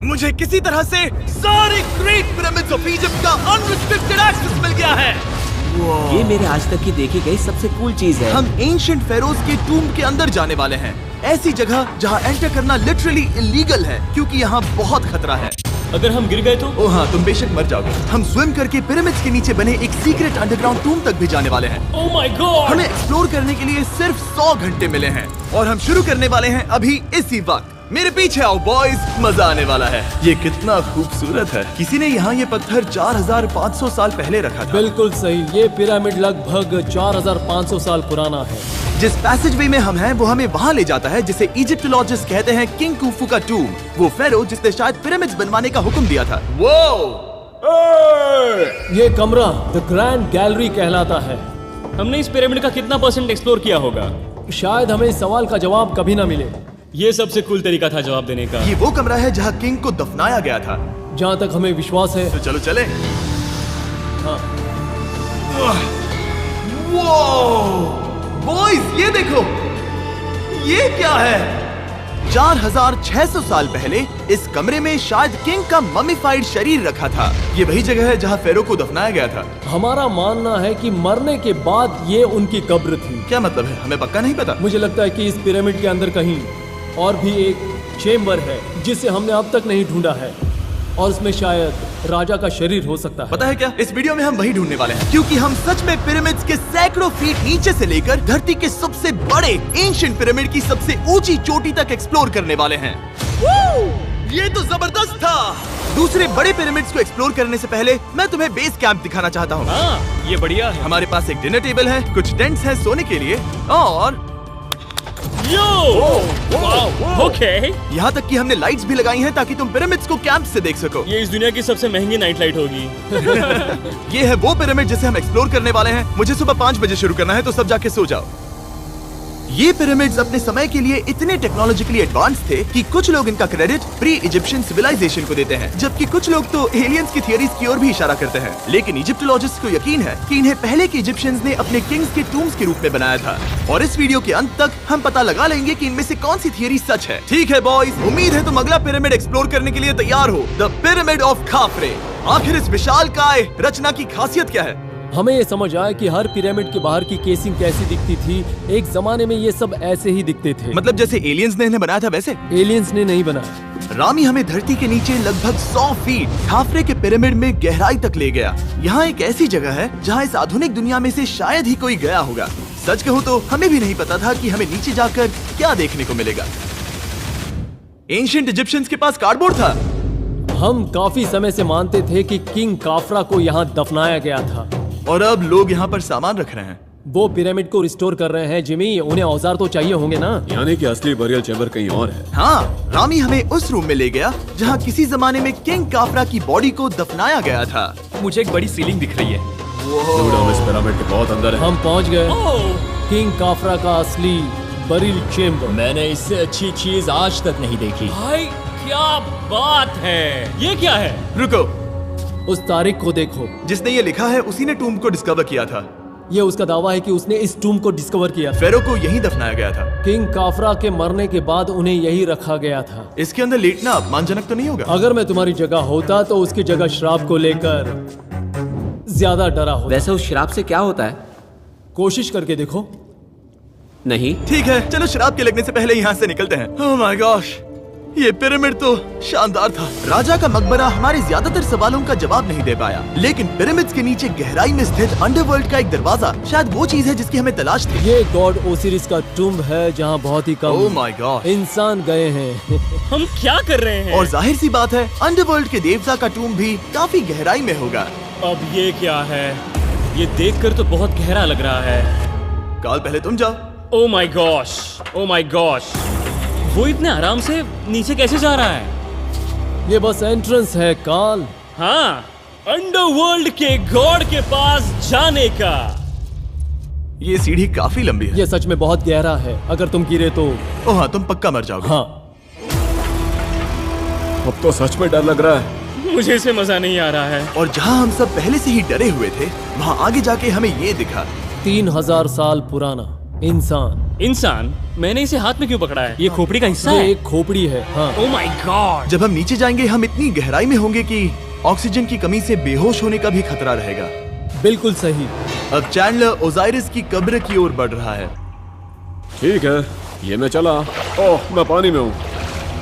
मुझे किसी तरह से सारे ग्रेट पिरामिड्स ऑफ इजिप्ट का अनरिस्ट्रिक्टेड एक्सेस मिल गया है। ये मेरे आज तक की देखी गई सबसे कूल चीज है। हम एंशिएंट फेरोज के टूम के अंदर जाने वाले हैं, ऐसी जगह जहाँ एंटर करना लिटरली इलीगल है क्योंकि यहाँ बहुत खतरा है। अगर हम गिर गए तो? ओह हाँ, तुम बेशक मर जाओगे। हम स्विम करके पिरामिड्स के नीचे बने एक सीक्रेट अंडरग्राउंड टूम तक भी जाने वाले हैं। Oh my God! हमें एक्सप्लोर करने के लिए सिर्फ 100 घंटे मिले हैं और हम शुरू करने वाले हैं अभी इसी वक्त। मेरे पीछे आओ बॉयज, मजा आने वाला है। ये कितना खूबसूरत है। किसी ने यहाँ ये पत्थर 4500 साल पहले रखा था। बिल्कुल सही, ये पिरामिड लगभग 4500 साल पुराना है। जिस पैसेजवे में हम हैं वो हमें वहाँ ले जाता है जिसे इजिप्टोलॉजिस्ट कहते हैं किंग कुफू का टूम, वो फेरो जिसने शायद पिरामिड्स बनवाने का हुक्म दिया था। वो ये कमरा द ग्रैंड गैलरी कहलाता है। हमने इस पिरामिड का कितना % एक्सप्लोर किया होगा? शायद हमें इस सवाल का जवाब कभी ना मिले। ये सबसे कूल तरीका था जवाब देने का। ये वो कमरा है जहाँ किंग को दफनाया गया था, जहाँ तक हमें विश्वास है। तो चलो चले। हाँ। बॉयज ये देखो, ये क्या है? 4600 साल पहले इस कमरे में शायद किंग का ममीफाइड शरीर रखा था। ये वही जगह है जहाँ फेरो को दफनाया गया था। हमारा मानना है कि मरने के बाद ये उनकी कब्र थी। क्या मतलब है? हमें पक्का नहीं पता। मुझे लगता है कि इस पिरामिड के अंदर कहीं और भी एक चेम्बर है जिसे हमने अब तक नहीं ढूंढा है, और उसमें शायद राजा का शरीर हो सकता है। पता है क्या, इस वीडियो में हम वही ढूंढने वाले हैं क्योंकि हम सच में पिरामिड्स के सैकड़ों फीट नीचे से लेकर धरती के सबसे बड़े एंशिएंट पिरामिड की सबसे ऊंची चोटी तक एक्सप्लोर करने वाले हैं। ये तो जबरदस्त था। दूसरे बड़े पिरामिड्स को एक्सप्लोर करने से पहले मैं तुम्हें बेस कैंप दिखाना चाहता हूँ। हाँ, ये बढ़िया है। हमारे पास एक डिनर टेबल है, कुछ टेंट्स हैं सोने के लिए, और ओके। यहाँ तक कि हमने लाइट्स भी लगाई हैं ताकि तुम पिरामिड्स को कैंप से देख सको। ये इस दुनिया की सबसे महंगी नाइट लाइट होगी। ये है वो पिरामिड जिसे हम एक्सप्लोर करने वाले हैं। मुझे सुबह 5 बजे शुरू करना है, तो सब जाके सो जाओ। ये पिरामिड्स अपने समय के लिए इतने टेक्नोलॉजिकली एडवांस थे कि कुछ लोग इनका क्रेडिट प्री इजिप्शियन सिविलाइजेशन को देते हैं, जबकि कुछ लोग तो एलियंस की थियरीज की ओर भी इशारा करते हैं। लेकिन इजिप्टोलॉजिस्ट को यकीन है कि इन्हें पहले के इजिप्शियंस ने अपने किंग्स के टूम्स के रूप में बनाया था, और इस वीडियो के अंत तक हम पता लगा लेंगे कि इनमें से कौन सी थियरी सच है। ठीक है बॉयज, उम्मीद है तुम अगला पिरामिड एक्सप्लोर करने के लिए तैयार हो, द पिरामिड ऑफ खाफरे। आखिर इस विशालकाय रचना की खासियत क्या है? हमें ये समझ आया कि हर पिरामिड के बाहर की केसिंग कैसी दिखती थी। एक जमाने में ये सब ऐसे ही दिखते थे। मतलब जैसे एलियंस ने इन्हें बनाया था वैसे? एलियंस ने नहीं बनाया। रामी हमें धरती के नीचे लगभग 100 फीट खाफरे के पिरामिड में गहराई तक ले गया। यहाँ एक ऐसी जगह है जहाँ इस आधुनिक दुनिया में से शायद ही कोई गया होगा। सच कहूँ तो हमें भी नहीं पता था कि हमें नीचे जाकर क्या देखने को मिलेगा। एंशिएंट इजिप्शियंस के पास कार्डबोर्ड था। हम काफी समय से मानते थे कि किंग काफरा को यहाँ दफनाया गया था, और अब लोग यहाँ पर सामान रख रहे हैं। वो पिरामिड को रिस्टोर कर रहे हैं। जिमी, उन्हें औजार तो चाहिए होंगे ना? यानी कि असली बरियल चैम्बर कहीं और है। हाँ, रामी हमें उस रूम में ले गया जहाँ किसी जमाने में किंग काफरा की बॉडी को दफनाया गया था। मुझे एक बड़ी सीलिंग दिख रही है। हम इस पिरामिड के बहुत अंदर है। हम पहुँच गए किंग काफरा का असली बरियल चेम्बर। मैंने इससे अच्छी चीज आज तक नहीं देखी। भाई क्या बात है! ये क्या है? रुको, उस तारीख को देखो। जिसने ये लिखा है उसी ने टूम को डिस्कवर किया था। ये उसका दावा है कि उसने इस टूम को डिस्कवर किया था। फेरो को यहीं दफनाया गया था। किंग काफरा के मरने के बाद उन्हें यही रखा गया था। इसके अंदर लेटना अपमानजनक तो नहीं होगा? अगर मैं तुम्हारी जगह होता तो उसकी जगह शराब को लेकर ज्यादा डरा होता। वैसे उस शराब से क्या होता है? कोशिश करके देखो। नहीं। ठीक है, चलो शराब के लगने से पहले यहाँ से निकलते हैं। ओह माय गॉश, ये पिरामिड तो शानदार था। राजा का मकबरा हमारे ज्यादातर सवालों का जवाब नहीं दे पाया, लेकिन पिरामिड्स के नीचे गहराई में स्थित अंडरवर्ल्ड का एक दरवाजा शायद वो चीज है जिसकी हमें तलाश थी। ये गॉड ओसिरिस का टूम्ब है जहाँ बहुत ही कम ओह माय गॉड इंसान गए हैं। हम क्या कर रहे हैं? और जाहिर सी बात है अंडरवर्ल्ड के देवता का टूम्ब भी काफी गहराई में होगा। अब ये क्या है? ये देखकर तो बहुत गहरा लग रहा है। काल, पहले तुम जाओ। Oh my gosh, oh my gosh, वो इतने आराम से नीचे कैसे जा रहा है? ये बस एंट्रेंस है काल। हाँ, अंडरवर्ल्ड के गॉड के पास जाने का। ये सीढ़ी काफी लंबी है। ये सच में बहुत गहरा है। अगर तुम गिरे तो ओह हाँ, तुम पक्का मर जाओगे। हाँ। अब तो सच में डर लग रहा है। मुझे इससे मजा नहीं आ रहा है। और जहाँ हम सब पहले से ही डरे हुए थे, वहाँ आगे जाके हमें ये दिखा। 3000 साल पुराना इंसान। इंसान? मैंने इसे हाथ में क्यों पकड़ा है? ये खोपड़ी का हिस्सा ये है। एक खोपड़ी है। हाँ। Oh my God. जब हम नीचे जाएंगे हम इतनी गहराई में होंगे कि ऑक्सीजन की कमी से बेहोश होने का भी खतरा रहेगा। बिल्कुल सही। अब चैंडलर ओजाइरिस की कब्र की ओर बढ़ रहा है। ठीक है, ये मैं चला। ओह, मैं पानी में हूँ।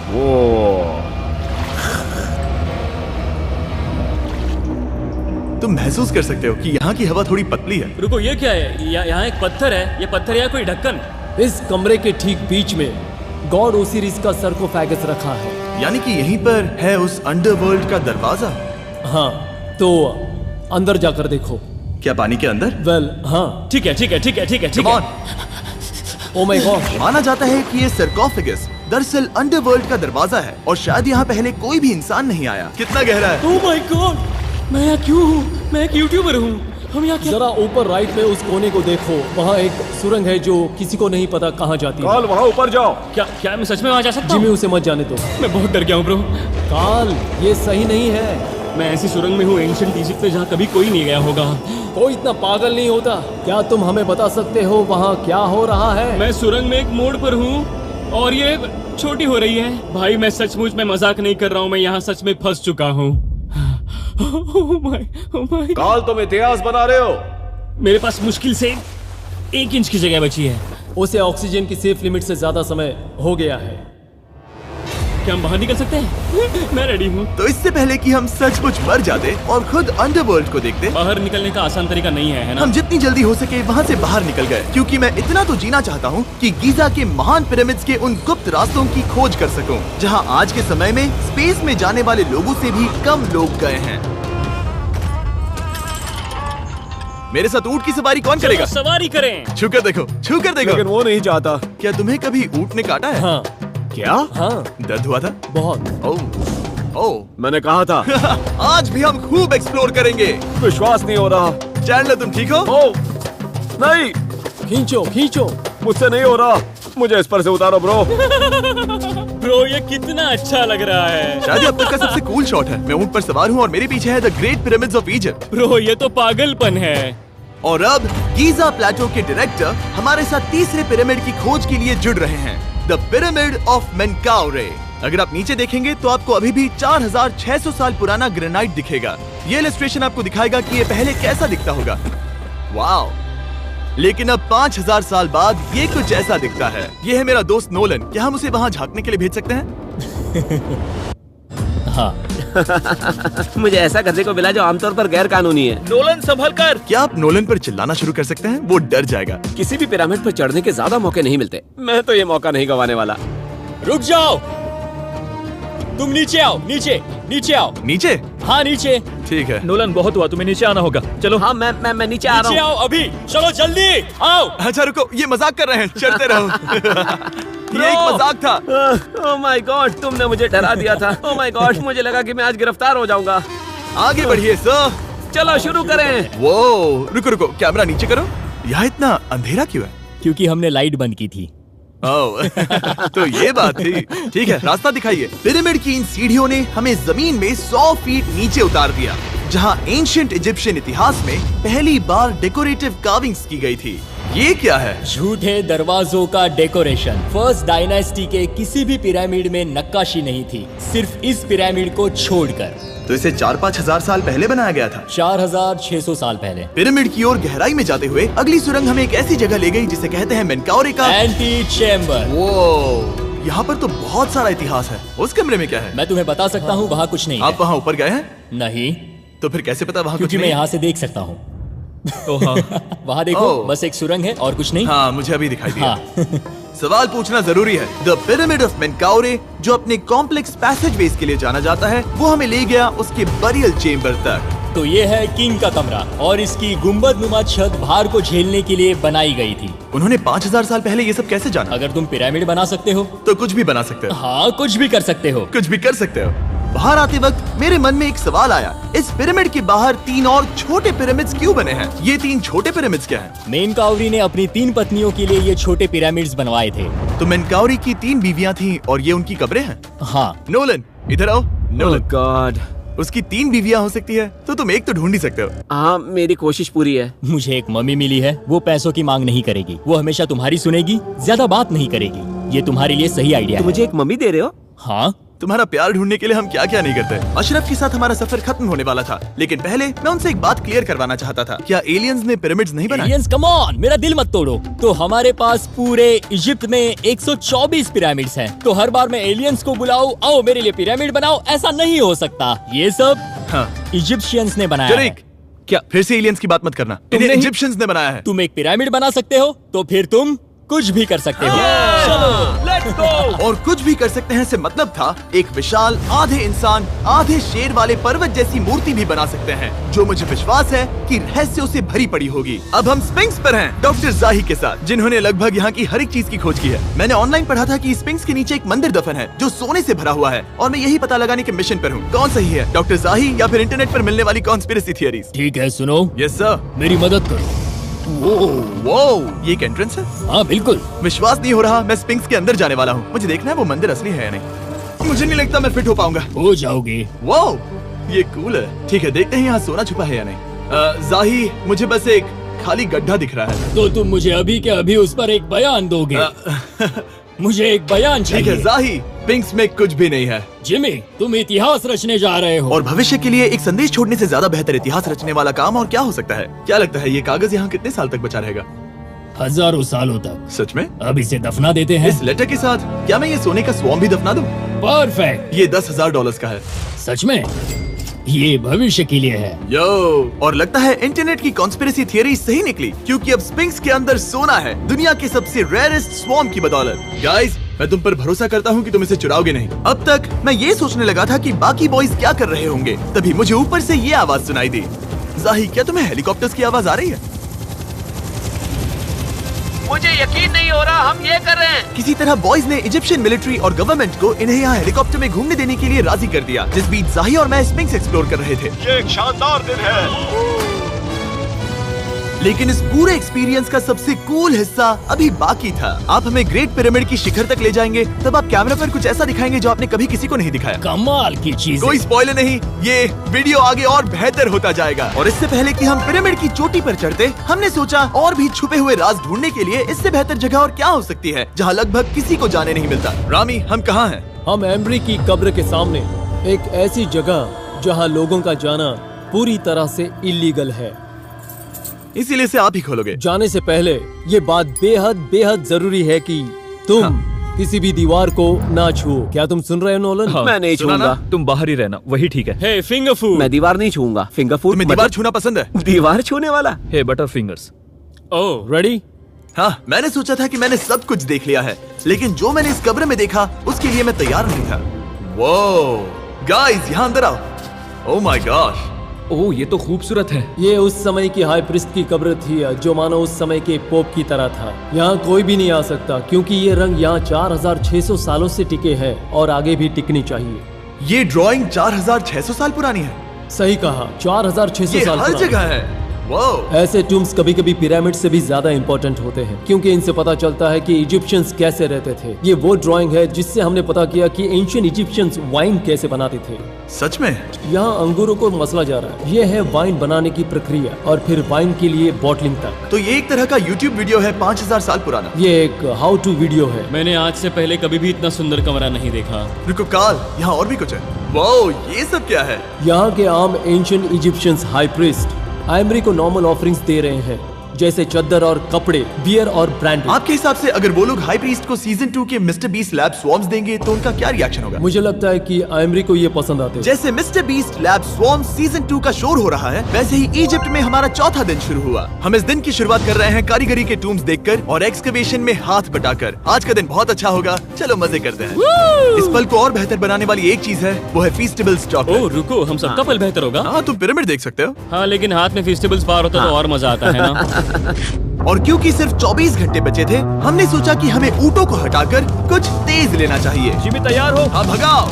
वो तुम महसूस कर सकते हो कि यहाँ की हवा थोड़ी पतली है। रुको, ये क्या है? यहाँ एक पत्थर है। ये पत्थर या कोई ढक्कन? इस कमरे के ठीक बीच में गॉड ओसिरिस का सरकोफेगस रखा है। यानी कि यहीं पर है उस अंडरवर्ल्ड का दरवाजा। हाँ, तो अंदर जाकर देखो। क्या पानी के अंदर? वेल, हाँ। ठीक है, ठीक है, ठीक है, ठीक है, ठीक Come है। on। Oh my God. माना जाता है कि ये सरकोफेगस दरअसल अंडरवर्ल्ड का दरवाजा है और शायद यहाँ पहले कोई भी इंसान नहीं आया। कितना गहरा है? ओह माय गॉड, मैं यहाँ क्यों हूँ? मैं एक यूट्यूबर हूँ। हम यहाँ क्या? जरा ऊपर राइट में उस कोने को देखो, वहाँ एक सुरंग है जो किसी को नहीं पता कहाँ जाती है। काल, वहाँ ऊपर जाओ। क्या मैं सच में वहाँ जा सकता जिमी, हूँ? उसे मत जाने दो। मैं बहुत डर गया हूँ ब्रो। काल, ये सही नहीं है। मैं ऐसी सुरंग में हूँ एंशिएंट इजिप्ट में जहाँ कभी कोई नहीं गया होगा। कोई इतना पागल नहीं होता। क्या तुम हमें बता सकते हो वहाँ क्या हो रहा है? मैं सुरंग में एक मोड़ पर हूँ और ये छोटी हो रही है। भाई मैं सचमुच में मजाक नहीं कर रहा हूँ, मैं यहाँ सच में फंस चुका हूँ। Oh my. काल, तुम इतिहास बना रहे हो। मेरे पास मुश्किल से 1 इंच की जगह बची है। उसे ऑक्सीजन की सेफ लिमिट से ज्यादा समय हो गया है। क्या हम बाहर निकल सकते हैं? मैं रेडी हूँ। तो इससे पहले कि हम सचमुच मर जाते और खुद अंडरवर्ल्ड को देखते, बाहर निकलने का आसान तरीका नहीं है ना? हम जितनी जल्दी हो सके वहाँ से बाहर निकल गए, क्योंकि मैं इतना तो जीना चाहता हूँ कि गीजा के महान पिरामिड्स के उन गुप्त रास्तों की खोज कर सकूं, जहाँ आज के समय में स्पेस में जाने वाले लोगों से भी कम लोग गए हैं। मेरे साथ ऊंट की सवारी कौन चलो करेगा? सवारी करें। छू कर देखो, छू कर देखो। लेकिन वो नहीं चाहता। क्या तुम्हें कभी ऊंट ने काटा है? हाँ। क्या? हाँ, दर्द हुआ था? बहुत। ओह मैंने कहा था। आज भी हम खूब एक्सप्लोर करेंगे। विश्वास नहीं हो रहा। चैंडलर तुम ठीक हो? ओह, नहीं, खींचो खींचो। मुझसे नहीं हो रहा। मुझे इस पर से उतारो ब्रो। ब्रो ये कितना अच्छा लग रहा है। शायद ये अब तक का सबसे कूल शॉट है। मैं ऊंट पर सवार हूँ और मेरे पीछे है the great pyramids of Egypt. Bro ये तो पागलपन है। और अब गीजा प्लेटो के डायरेक्टर हमारे साथ तीसरे पिरामिड की खोज के लिए जुड़ रहे हैं, द पिरामिड ऑफ मेनकाउरे। अगर आप नीचे देखेंगे तो आपको अभी भी 4600 साल पुराना ग्रेनाइट दिखेगा। ये इलस्ट्रेशन आपको दिखाएगा कि ये पहले कैसा दिखता होगा। वाओ! लेकिन अब 5000 साल बाद ये कुछ ऐसा दिखता है। ये है मेरा दोस्त नोलन। क्या हम उसे वहाँ झांकने के लिए भेज सकते हैं? हाँ। मुझे ऐसा करने को मिला जो आमतौर पर गैर कानूनी है। नोलन संभल कर। क्या आप नोलन पर चिल्लाना शुरू कर सकते हैं? वो डर जाएगा। किसी भी पिरामिड पर चढ़ने के ज्यादा मौके नहीं मिलते। मैं तो ये मौका नहीं गंवाने वाला। रुक जाओ, तुम नीचे आओ। नीचे नीचे आओ। नीचे? हाँ नीचे। ठीक है। नोलन बहुत हुआ, तुम्हें नीचे आना होगा। चलो हाँ, मैं नीचे आ नीचे रहा हूँ। आओ अभी। चलो जल्दी आओ। अच्छा रुको, ये मजाक कर रहे हैं। चढ़ते रहो। ये एक मजाक था। ओह माय गॉड, तुमने मुझे डरा दिया था। ओह माय गॉड, मुझे लगा कि मैं आज गिरफ्तार हो जाऊंगा। आगे बढ़िए सर। चलो शुरू करें। वो रुको रुको, कैमरा नीचे करो। यहाँ इतना अंधेरा क्यों है? क्योंकि हमने लाइट बंद की थी। ओह, तो ये बात थी। ठीक है, रास्ता दिखाइए। पिरामिड की इन सीढ़ियों ने हमें जमीन में 100 फीट नीचे उतार दिया, जहाँ एंशिएंट इजिप्शियन इतिहास में पहली बार डेकोरेटिव कार्विंग्स की गई थी। ये क्या है? झूठे दरवाजों का डेकोरेशन। फर्स्ट डायनेस्टी के किसी भी पिरामिड में नक्काशी नहीं थी, सिर्फ इस पिरामिड को छोड़कर। तो इसे 4-5 हजार साल पहले बनाया गया था। 4600 साल पहले। पिरामिड की ओर गहराई में जाते हुए अगली सुरंग हमें एक ऐसी जगह ले गई जिसे कहते हैं मेनकाउरे का एंटी चेम्बर। वो यहाँ पर तो बहुत सारा इतिहास है। उस कमरे में क्या है? मैं तुम्हें बता सकता हूँ, वहाँ कुछ नहीं आप है। वहाँ ऊपर गए हैं? नहीं, तो फिर कैसे पता वहाँ कुछ क्योंकि मैं नहीं? यहाँ से देख सकता हूँ। हाँ। वहाँ देखो, ओह। बस एक सुरंग है और कुछ नहीं। हाँ, मुझे अभी दिखाई दिया। हाँ। सवाल पूछना जरूरी है। द पिरामिड ऑफ मेनकाउरे, जो अपने कॉम्प्लेक्स पैसेजवेज के लिए जाना जाता है, वो हमें ले गया उसके बरियल चेम्बर तक। तो ये है किंग का कमरा और इसकी गुंबद नुमा छत भार को झेलने के लिए बनाई गई थी। उन्होंने 5000 साल पहले ये सब कैसे जाना? अगर तुम पिरामिड बना सकते हो तो कुछ भी बना सकते हो। हाँ, कुछ भी कर सकते हो। कुछ भी कर सकते हो। बाहर आते वक्त मेरे मन में एक सवाल आया, इस पिरामिड के बाहर 3 और छोटे पिरामिड्स क्यों बने हैं? ये 3 छोटे पिरामिड्स क्या हैं? मेनकाउरी ने अपनी 3 पत्नियों के लिए ये छोटे पिरामिड्स बनवाए थे। तो मेनकाउरी की 3 बीवियां थीं और ये उनकी कब्रें हैं। हाँ। नोलन इधर आओ। नोलन, गॉड, उसकी 3 बीवियां हो सकती है, तो तुम एक तो ढूंढ ही सकते हो। हाँ, मेरी कोशिश पूरी है। मुझे एक मम्मी मिली है, वो पैसों की मांग नहीं करेगी, वो हमेशा तुम्हारी सुनेगी, ज्यादा बात नहीं करेगी। ये तुम्हारे लिए सही आइडिया तो है। मुझे एक मम्मी दे रहे हो? हाँ, तुम्हारा प्यार ढूंढने के लिए हम क्या क्या नहीं करते। अशरफ के साथ हमारा सफर खत्म होने वाला था, लेकिन पहले मैं उनसे एक बात क्लियर करवाना चाहता था। क्या एलियंस ने पिरामिड्स नहीं बनाए? एलियंस, कम ऑन, मेरा दिल मत तोड़ो। तो हमारे पास पूरे इजिप्ट में 124 पिरामिड्स हैं। तो हर बार मैं एलियंस को बुलाऊं, आओ मेरे लिए पिरामिड बनाओ, ऐसा नहीं हो सकता। ये सब हाँ, इजिप्शियंस ने बनाया है। जरीक, क्या फिर से एलियंस की बात मत करना। इन्हें नहीं- इजिप्शियंस ने बनाया है। तुम एक पिरामिड बना सकते हो, तो फिर तुम कुछ भी कर सकते हो। चलो लेट्स गो। और कुछ भी कर सकते हैं से मतलब था एक विशाल आधे इंसान आधे शेर वाले पर्वत जैसी मूर्ति भी बना सकते हैं, जो मुझे विश्वास है कि रहस्यों से भरी पड़ी होगी। अब हम स्पिंक्स पर हैं, डॉक्टर जाही के साथ, जिन्होंने लगभग यहाँ की हर एक चीज की खोज की है। मैंने ऑनलाइन पढ़ा था कि स्पिंक्स के नीचे एक मंदिर दफन है जो सोने से भरा हुआ है, और मैं यही पता लगाने के मिशन पर हूँ। कौन सही है, डॉक्टर जाही या फिर इंटरनेट पर मिलने वाली कॉन्स्पिरेसी थियरीज? ठीक है, सुनो, यस सर। मेरी मदद करो। वो ये एक एंट्रेंस है? हाँ बिल्कुल। विश्वास नहीं हो रहा, मैं स्पिंक्स के अंदर जाने वाला हूँ। मुझे देखना है वो मंदिर असली है या नहीं। मुझे नहीं लगता मैं फिट हो पाऊंगा। हो जाओगे। वो ये कूल है। ठीक है, देखते हैं यहाँ सोना छुपा है या नहीं। जाही, मुझे बस एक खाली गड्ढा दिख रहा है। तो तुम मुझे अभी के अभी उस पर एक बयान दोगे? मुझे एक बयान ठीक है चाहिए। जाही, पिंक्स में कुछ भी नहीं है। जिमी, तुम इतिहास रचने जा रहे हो। और भविष्य के लिए एक संदेश छोड़ने से ज्यादा बेहतर इतिहास रचने वाला काम और क्या हो सकता है? क्या लगता है ये कागज यहाँ कितने साल तक बचा रहेगा? हजारों सालों तक। सच में? अब इसे दफना देते हैं। इस लेटर के साथ क्या मैं ये सोने का स्वॉर्म भी दफना दूं? परफेक्ट। ये $10,000 का है। सच में? ये भविष्य के लिए है। यो, और लगता है इंटरनेट की कॉन्स्पिरेसी थियरी सही निकली, क्योंकि अब स्पिंक्स के अंदर सोना है, दुनिया के सबसे रेयरेस्ट स्वॉर्म की बदौलत। गाइस, मैं तुम पर भरोसा करता हूँ कि तुम इसे चुराओगे नहीं। अब तक मैं ये सोचने लगा था कि बाकी बॉयज क्या कर रहे होंगे, तभी मुझे ऊपर से ये आवाज सुनाई दी। जाही, क्या तुम्हें हेलीकॉप्टर्स की आवाज आ रही है? मुझे यकीन नहीं हो रहा हम ये कर रहे हैं। किसी तरह बॉयज ने इजिप्शियन मिलिट्री और गवर्नमेंट को इन्हें यहाँ हेलीकॉप्टर में घूमने देने के लिए राजी कर दिया, जिस बीच जाही और मैं स्पिंक्स एक्सप्लोर कर रहे थे। ये एक शानदार दिन है। लेकिन इस पूरे एक्सपीरियंस का सबसे कूल हिस्सा अभी बाकी था। आप हमें ग्रेट पिरामिड की शिखर तक ले जाएंगे, तब आप कैमरा पर कुछ ऐसा दिखाएंगे जो आपने कभी किसी को नहीं दिखाया। कमाल की चीज। कोई स्पॉइलर नहीं, ये वीडियो आगे और बेहतर होता जाएगा। और इससे पहले कि हम पिरामिड की चोटी पर चढ़ते, हमने सोचा और भी छुपे हुए राज ढूंढने के लिए इससे बेहतर जगह और क्या हो सकती है, जहाँ लगभग किसी को जाने नहीं मिलता। रामी, हम कहाँ हैं? हम एम्ब्री की कब्र के सामने, एक ऐसी जगह जहां लोगों का जाना पूरी तरह से इलीगल है। इसीलिए से आप ही खोलोगे। जाने से पहले ये बात बेहद बेहद जरूरी है कि तुम किसी भी दीवार को ना छुओ। क्या तुम सुन रहे हो नोलन? मैं नहीं सुना छूऊंगा। ना? तुम बाहर ही रहना, वही ठीक है। हे फिंगर फूड। मैं दीवार नहीं छूऊंगा। फिंगर फूड तुम्हें दीवार छूना पसंद है? दीवार छूने वाला? हे बटर फिंगर्स। ओह, रेडी? हाँ, मैंने सोचा था कि मैंने सब कुछ देख लिया है, लेकिन जो मैंने इस कब्र में देखा उसके लिए मैं तैयार नहीं था। वो गाइस, यहाँ अंदर आओ। ओह माय गॉश, ओह, ये तो खूबसूरत है। ये उस समय की हाई प्रिस्ट की कब्र थी, जो मानो उस समय के पोप की तरह था। यहाँ कोई भी नहीं आ सकता, क्योंकि ये रंग यहाँ 4600 सालों से टिके हैं और आगे भी टिकनी चाहिए। ये ड्राइंग 4600 साल पुरानी है। सही कहा, 4600 ये साल हर पुरानी। जगह है। वो ऐसे टूम्स कभी कभी पिरामिड से भी ज्यादा इंपॉर्टेंट होते हैं, क्योंकि इनसे पता चलता है कि इजिप्शियंस कैसे रहते थे। ये वो ड्राइंग है जिससे हमने पता किया कि एंशिएंट इजिप्शियंस वाइन कैसे बनाते थे। सच में? यहाँ अंगूरों को मसला जा रहा है। ये है वाइन बनाने की प्रक्रिया और फिर वाइन के लिए बॉटलिंग तक। तो ये एक तरह का YouTube वीडियो है 5000 साल पुराना। ये एक हाउ टू वीडियो है। मैंने आज से पहले कभी भी इतना सुंदर कमरा नहीं देखा। रुको काल, यहाँ और भी कुछ है। वो ये सब क्या है? यहाँ के आम एंशिएंट इजिप्शियंस हाई प्रीस्ट आइमरी को नॉर्मल ऑफरिंग्स दे रहे हैं, जैसे चद्दर और कपड़े, बियर और ब्रांड। आपके हिसाब से अगर वो लोग हाई प्रीस्ट को सीजन 2 के मिस्टर बीस्ट लैब स्वॉर्म्स देंगे तो उनका क्या रिएक्शन होगा? मुझे लगता है कि आइमरी को ये पसंद आते हैं। जैसे मिस्टर बीस्ट लैब स्वॉर्म्स सीजन 2 का शोर हो रहा है, वैसे ही इजिप्ट में हमारा चौथा दिन शुरू हुआ। हम इस दिन की शुरुआत कर रहे हैं कारीगरी के टूम्स देखकर और एक्सकवेशन में हाथ बटाकर। आज का दिन बहुत अच्छा होगा, चलो मजे करते हैं। इस पल को और बेहतर बनाने वाली एक चीज है, वो है फीस्टेबल्स ओह चॉकलेट। रुको, हम सबका पल बेहतर होगा। हाँ, तुम पिरामिड देख सकते हो। हाँ, लेकिन हाथ में फेस्टिवल्स बार होता तो और मजा आता है ना। और क्योंकि सिर्फ 24 घंटे बचे थे, हमने सोचा कि हमें ऊँटों को हटाकर कुछ तेज लेना चाहिए। जिमी तैयार हो? हाँ, भगाओ।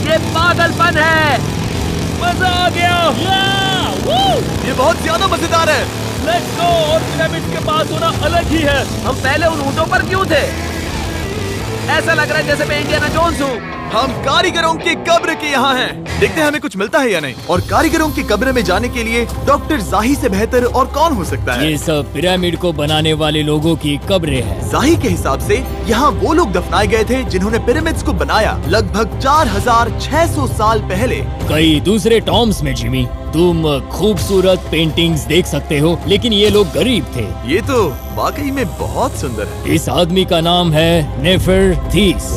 ये पागलपन है। मजा आ गया। ये बहुत ज्यादा मजेदार है। Let's go. और पिरामिड के पास होना अलग ही है। हम पहले उन ऊँटों पर क्यों थे? ऐसा लग रहा है जैसे मैं इंडियाना जोन्स हूँ। हम कारीगरों के कब्र के यहाँ हैं। देखते हैं हमें कुछ मिलता है या नहीं। और कारीगरों की कब्र में जाने के लिए डॉक्टर जाही से बेहतर और कौन हो सकता है। ये सब पिरामिड को बनाने वाले लोगों की कब्रें हैं। जाही के हिसाब से यहाँ वो लोग दफनाए गए थे जिन्होंने पिरामिड्स को बनाया लगभग 4600 साल पहले। कई दूसरे टॉम्स में जिमी तुम खूबसूरत पेंटिंग्स देख सकते हो, लेकिन ये लोग गरीब थे। ये तो वाकई में बहुत सुंदर है। इस आदमी का नाम है नेफरथीस।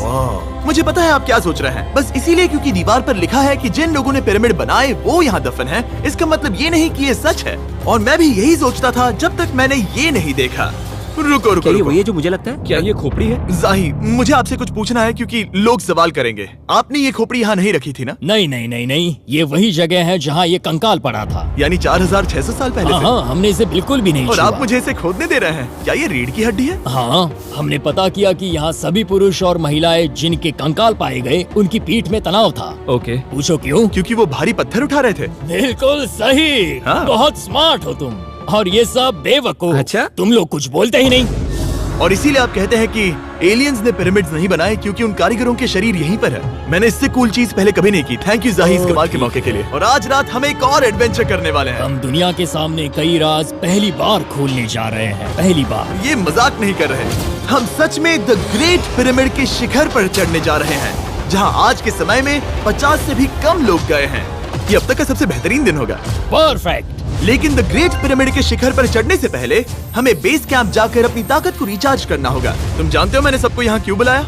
मुझे पता है आप क्या सोच रहे हैं, बस इसीलिए क्योंकि दीवार पर लिखा है कि जिन लोगों ने पिरामिड बनाए वो यहाँ दफन है, इसका मतलब ये नहीं कि ये सच है। और मैं भी यही सोचता था जब तक मैंने ये नहीं देखा। रुको रुको, क्या ये रुको। वही है जो मुझे लगता है? क्या ये खोपड़ी है? जाही, मुझे आपसे कुछ पूछना है क्योंकि लोग सवाल करेंगे। आपने ये खोपड़ी यहाँ नहीं रखी थी ना? नहीं नहीं नहीं नहीं, ये वही जगह है जहाँ ये कंकाल पड़ा था। यानी 4600 साल पहले से? हाँ, हमने इसे बिल्कुल भी नहीं और छुआ। आप मुझे इसे खोदने दे रहे हैं? क्या ये रीढ़ की हड्डी है? हाँ, हमने पता किया कि यहाँ सभी पुरुष और महिलाएं जिनके कंकाल पाए गए उनकी पीठ में तनाव था। ओके। पूछो क्यों? क्योंकि वो भारी पत्थर उठा रहे थे। बिल्कुल सही। हाँ। बहुत स्मार्ट हो तुम। और ये सब बेवकूफ। अच्छा? तुम लोग कुछ बोलते ही नहीं। और इसीलिए आप कहते हैं कि एलियंस ने पिरामिड्स नहीं बनाए क्योंकि उन कारीगरों के शरीर यहीं पर है। मैंने इससे कूल चीज पहले कभी नहीं की। थैंक यू जाही इस कमाल के मौके के लिए। और आज रात हम एक और एडवेंचर करने वाले हैं। हम दुनिया के सामने कई राज पहली बार खोलने जा रहे हैं। पहली बार। ये मजाक नहीं कर रहे। हम सच में द ग्रेट पिरामिड के शिखर पर चढ़ने जा रहे हैं, जहां आज के समय में 50 से भी कम लोग गए हैं। ये अब तक का सबसे बेहतरीन दिन होगा। परफेक्ट। लेकिन द ग्रेट पिरामिड के शिखर पर चढ़ने से पहले हमें बेस कैंप जाकर अपनी ताकत को रिचार्ज करना होगा। तुम जानते हो मैंने सबको यहाँ क्यों बुलाया?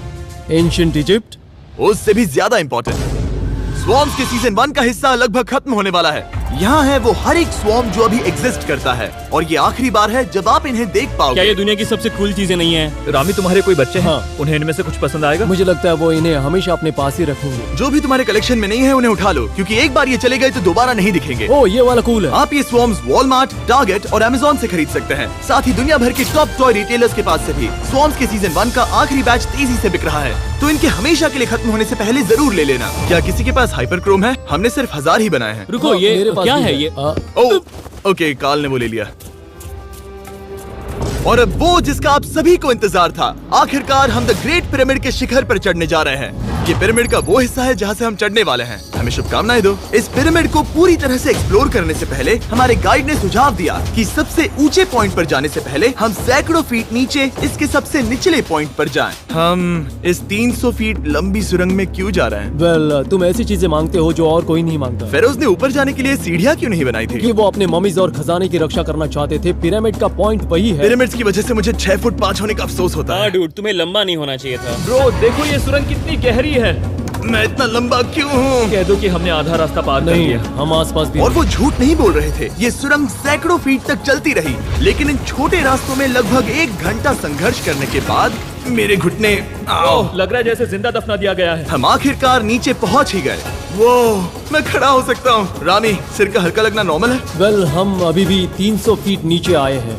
Ancient Egypt. उससे भी ज्यादा इम्पोर्टेंट, स्वॉर्म्स के सीजन 1 का हिस्सा लगभग खत्म होने वाला है। यहाँ है वो हर एक स्वॉर्म जो अभी एग्जिस्ट करता है, और ये आखिरी बार है जब आप इन्हें देख पाओगे। क्या ये दुनिया की सबसे कूल चीजें नहीं है? रामी, तुम्हारे कोई बच्चे हैं? हाँ। उन्हें इनमें से कुछ पसंद आएगा? मुझे लगता है वो इन्हें हमेशा अपने पास ही रखेंगे। जो भी तुम्हारे कलेक्शन में नहीं है उन्हें उठा लो, क्योंकि एक बार ये चले गए तो दोबारा नहीं दिखेंगे। ओ, ये वाला कूल है। आप ये स्वॉर्म्स वॉलमार्ट, टारगेट और अमेज़न से खरीद सकते हैं। साथ ही दुनिया भर के टॉप टॉय रिटेलर्स के पास से भी। स्वॉर्म्स के सीजन 1 का आखिरी बैच तेजी से बिक रहा है, तो इनके हमेशा के लिए खत्म होने से पहले जरूर ले लेना। क्या किसी के पास हाइपर क्रोम है? हमने सिर्फ 1000 ही बनाए हैं। रुको, हाँ, ये मेरे पास क्या भी है ये? ओके, काल ने वो ले लिया। और अब वो जिसका आप सभी को इंतजार था, आखिरकार हम द ग्रेट पिरामिड के शिखर पर चढ़ने जा रहे हैं। ये पिरामिड का वो हिस्सा है जहाँ से हम चढ़ने वाले हैं। हमें शुभकामनाएं दो। इस पिरामिड को पूरी तरह से एक्सप्लोर करने से पहले हमारे गाइड ने सुझाव दिया कि सबसे ऊंचे पॉइंट पर जाने से पहले हम सैकड़ों फीट नीचे इसके सबसे निचले पॉइंट पर जाएं। हम इस 300 फीट लंबी सुरंग में क्यों जा रहे हैं? वेल, तुम ऐसी चीजें मांगते हो जो और कोई नहीं मांगता। फेरोज ने ऊपर जाने के लिए सीढ़ियाँ क्यों नहीं बनाई थी? कि वो अपने ममीज और खजाने की रक्षा करना चाहते थे। पिरामिड का पॉइंट वही है। पिरामिड्स की वजह से मुझे 6 फुट 5 होने का अफसोस होता हाँ है। डूड, तुम्हें लंबा नहीं होना चाहिए था। ब्रो, देखो ये सुरंग कितनी गहरी है। मैं इतना लंबा क्यों हूँ? कह दो कि हमने आधा रास्ता पार कर नहीं, लिया। हम आसपास भी और वो झूठ नहीं बोल रहे थे। ये सुरंग सैकड़ों फीट तक चलती रही, लेकिन इन छोटे रास्तों में लगभग 1 घंटा संघर्ष करने के बाद मेरे घुटने ओह, लग रहा है जैसे जिंदा दफना दिया गया है। हम आखिरकार नीचे पहुंच ही गए। वो मैं खड़ा हो सकता हूँ। रामी, सिर का हल्का लगना नॉर्मल है? वेल, हम अभी भी 300 फीट नीचे आए हैं।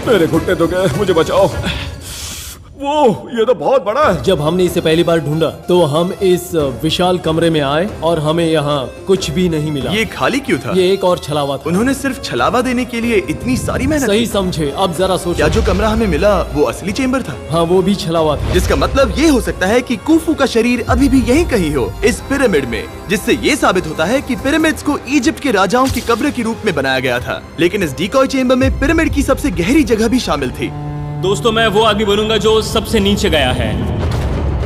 मेरे घुटने तो गए, मुझे बचाओ। वो ये तो बहुत बड़ा है। जब हमने इसे पहली बार ढूंढा तो हम इस विशाल कमरे में आए और हमें यहाँ कुछ भी नहीं मिला। ये खाली क्यों था? ये एक और छलावा था। उन्होंने सिर्फ छलावा देने के लिए इतनी सारी मेहनत सही की। समझे। अब जरा सोचो। क्या जो कमरा हमें मिला वो असली चेंबर था? हाँ, वो भी छलावा था। जिसका मतलब ये हो सकता है कि कुफू का शरीर अभी भी यहीं कहीं हो, इस पिरामिड में, जिससे ये साबित होता है कि पिरामिड्स को इजिप्ट के राजाओं की कब्र के रूप में बनाया गया था। लेकिन इस डिकॉय चेंबर में पिरामिड की सबसे गहरी जगह भी शामिल थी। दोस्तों, मैं वो आदमी बनूंगा जो सबसे नीचे गया है।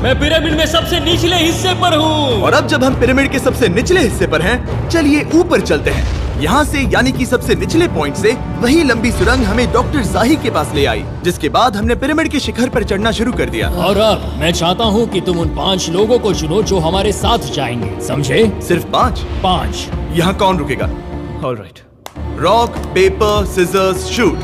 मैं पिरामिड में सबसे निचले हिस्से पर हूँ। और अब जब हम पिरामिड के सबसे निचले हिस्से पर हैं, चलिए ऊपर चलते हैं। यहाँ से, यानी कि सबसे निचले पॉइंट से, वही लंबी सुरंग हमें डॉक्टर जाही के पास ले आई, जिसके बाद हमने पिरामिड के शिखर पर चढ़ना शुरू कर दिया। और अब मैं चाहता हूँ कि तुम उन 5 लोगों को चुनो जो हमारे साथ जाएंगे, समझे? सिर्फ 5? 5। यहाँ कौन रुकेगा? Alright. Rock, paper, scissors, shoot.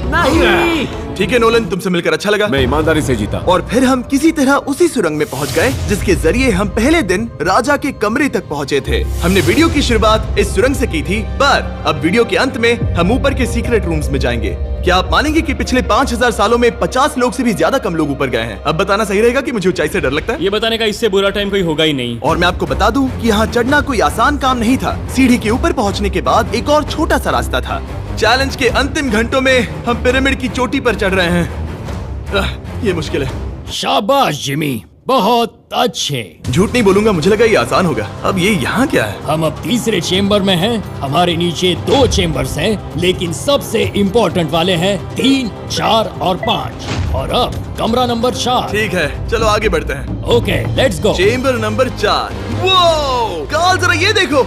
नहीं। ठीक है नोलन, तुमसे मिलकर अच्छा लगा। मैं ईमानदारी से जीता। और फिर हम किसी तरह उसी सुरंग में पहुंच गए जिसके जरिए हम पहले दिन राजा के कमरे तक पहुंचे थे। हमने वीडियो की शुरुआत इस सुरंग से की थी, पर अब वीडियो के अंत में हम ऊपर के सीक्रेट रूम्स में जाएंगे। क्या आप मानेंगे कि पिछले 5000 सालों में 50 लोग से भी ज्यादा कम लोग ऊपर गए हैं? अब बताना सही रहेगा कि मुझे ऊंचाई से डर लगता है। ये बताने का इससे बुरा टाइम कोई होगा ही नहीं। और मैं आपको बता दूं कि यहाँ चढ़ना कोई आसान काम नहीं था। सीढ़ी के ऊपर पहुँचने के बाद एक और छोटा सा रास्ता था। चैलेंज के अंतिम घंटों में हम पिरामिड की चोटी पर चढ़ रहे हैं। ये मुश्किल है। शाबाश जिमी, बहुत अच्छे। झूठ नहीं बोलूंगा, मुझे लगा ये आसान होगा। अब ये यहाँ क्या है? हम अब तीसरे चेम्बर में हैं। हमारे नीचे 2 चेम्बर्स हैं, लेकिन सबसे इम्पोर्टेंट वाले हैं 3, 4 और 5। और अब कमरा नंबर 4। ठीक है, चलो आगे बढ़ते हैं। Okay, let's go. Chamber number 4। वो कार्ल, जरा ये देखो।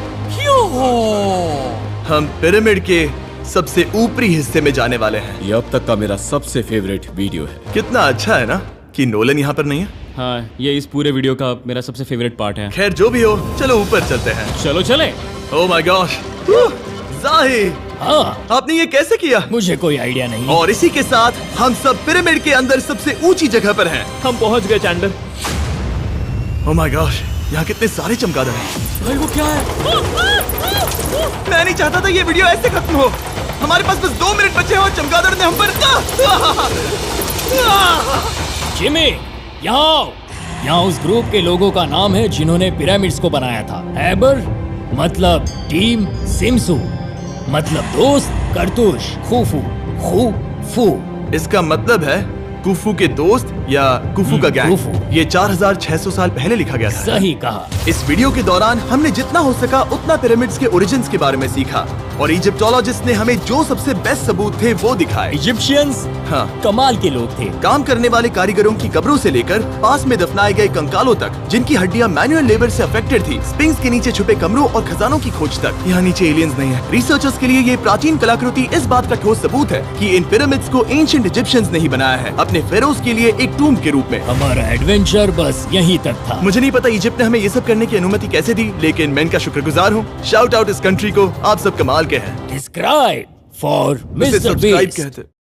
हम पिरामिड के सबसे ऊपरी हिस्से में जाने वाले हैं। ये अब तक का मेरा सबसे फेवरेट वीडियो है। कितना अच्छा है ना कि नोलन यहाँ पर नहीं है। हाँ, ये इस पूरे वीडियो का मेरा सबसे फेवरेट पार्ट है। खैर जो भी हो, चलो ऊपर चलते हैं। चलो चले। ओह माय गॉश, जाहिर, हाँ, आपने ये कैसे किया? मुझे कोई आइडिया नहीं। और इसी के साथ हम सब पिरामिड के अंदर सबसे ऊंची जगह पर हैं। हम पहुंच गए चैंडलर। ओह माय गॉश, यहाँ कितने सारे चमगादड़ हैं। भाई वो क्या है? मैं नहीं चाहता था ये वीडियो ऐसे खत्म हो। हमारे पास बस 2 मिनट बचे हैं और चमगादड़ ने हम पर जिमी, यहाँ आओ। यहाँ उस ग्रुप के लोगों का नाम है जिन्होंने पिरामिड्स को बनाया था। एबर मतलब टीम, सिमसू मतलब दोस्त, करतुश, खुफू, खुफू। इसका मतलब है कुफू के दोस्त या कुफू का गैंग। कुफू। ये 4600 साल पहले लिखा गया था। सही कहा। इस वीडियो के दौरान हमने जितना हो सका उतना पिरामिड्स के ओरिजिन्स के बारे में सीखा और इजिप्टोलॉजिस्ट ने हमें जो सबसे बेस्ट सबूत थे वो दिखाए। इजिप्शियंस हाँ, कमाल के लोग थे। काम करने वाले कारीगरों की कब्रों से लेकर पास में दफनाए गए कंकालों तक, जिनकी हड्डियां मैनुअल लेबर से अफेक्टेड थी, स्पिंक्स के नीचे छुपे कमरों और खजानों की खोज तक। यहाँ नीचे एलियंस नहीं है। रिसर्चर्स के लिए ये प्राचीन कलाकृति इस बात का ठोस सबूत है कि इन पिरामिड्स को एंशिएंट इजिप्शियंस ने ही बनाया है, अपने फेरोज के लिए एक टूम्ब के रूप में। हमारा एडवेंचर बस यहीं तक था। मुझे नहीं पता इजिप्ट ने हमें ये सब करने की अनुमति कैसे दी, लेकिन मैं इनका शुक्रगुजार हूँ। शाउट आउट इस कंट्री को, आप सब कमाल के हैं। डिस्क्राइब फॉर उसे मिस्टर सब्सक्राइब बीस्ट। कहते